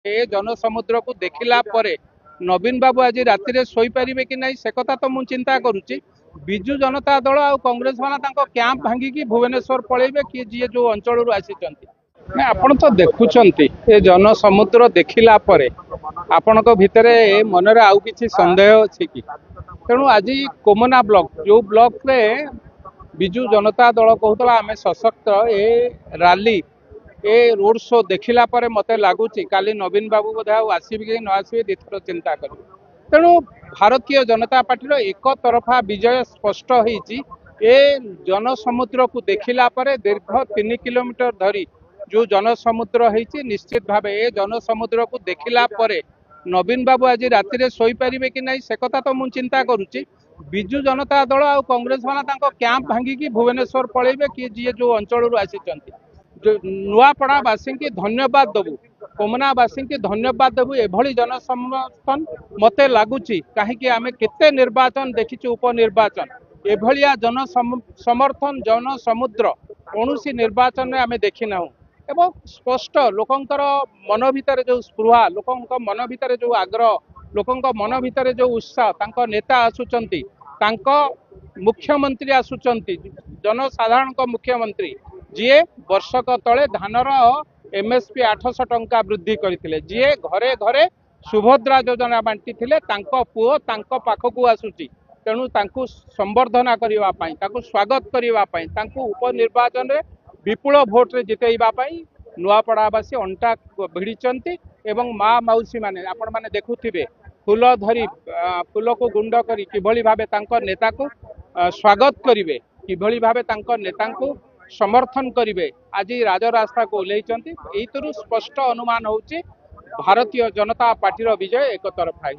ए जनसमुद्र को देखला परे नवीन बाबू आज राति शोई पारे कि नहीं से कथा तो मुझे चिंता करुच्ची। विजु जनता दल आ कांग्रेस वाला कैंप भांगिकी भुवनेश्वर पलैबे कि जी जो अंचल आसी आपण तो देखुंटे ए जनसमुद्र देखला परे आपण भितर मनरे आउ किछि संदेह अछि कि तेणु आज कोमना ब्लॉक जो ब्लॉक रे विजु जनता दल कहूला आम सशक्त ए रैली ए रोड शो देखला परे मते लगुच काली नवीन बाबू बोधे आसबे कि न आसबे दीथर चिंता कर तेणु भारतीय जनता पार्टी एक तरफा विजय स्पष्ट होती ए जनसमुद्र को देखला परे दीर्घ 3 किलोमीटर धरी जो जनसमुद्र होती निश्चित भाव ए जनसमुद्र को देखला परे नवीन बाबू आज राति शोई पारे कि नहीं से कथा तो मुझे चिंता करुच्ची। विजु जनता दल आ कांग्रेस वाला कैंप भांगिकी भुवनेश्वर पलैबे कि जी जो अंचल आसी नुआपड़ावासी की धन्यवाद देवु कोमनावासी की धन्यवाद देवु एभली जनसमर्थन मते लगुच कहीं आम केते निर्वाचन देखी उपनिर्वाचन एभलिया जन समर्थन जन समुद्र कौन निर्वाचन में आम देखी ना एवं स्पष्ट लोकंकर मन भितर जो स्पृहा लोक मन भितर जो आग्रह लोक मन भितर जो उत्साह तांको नेता आसुचंती तांको मुख्यमंत्री आसुचंती जनसाधारण मुख्यमंत्री जी वर्षक तले धानर एमएसपी 800 टंका वृद्धि करते जी घरे घरे सुभद्रा योजना बांटी पुओ पाखक आसूची तेणु संवर्धना करने स्वागत करने उपनिर्वाचन में विपुल भोट रे जितेबाई नुआपड़ावासी अंटा भिड़ी एवं माँ मौसी माने आपण माने देखुथिबे फूल धरी फूल को गुंड करी किभली भाबे तांको नेता को स्वागत करिवे किभली भाबे तांको नेता को समर्थन करिवे आज राजरास्ता को ओह्लैचंती एइतरु स्पष्ट अनुमान होची भारतीय जनता पार्टी विजय एक तरफा।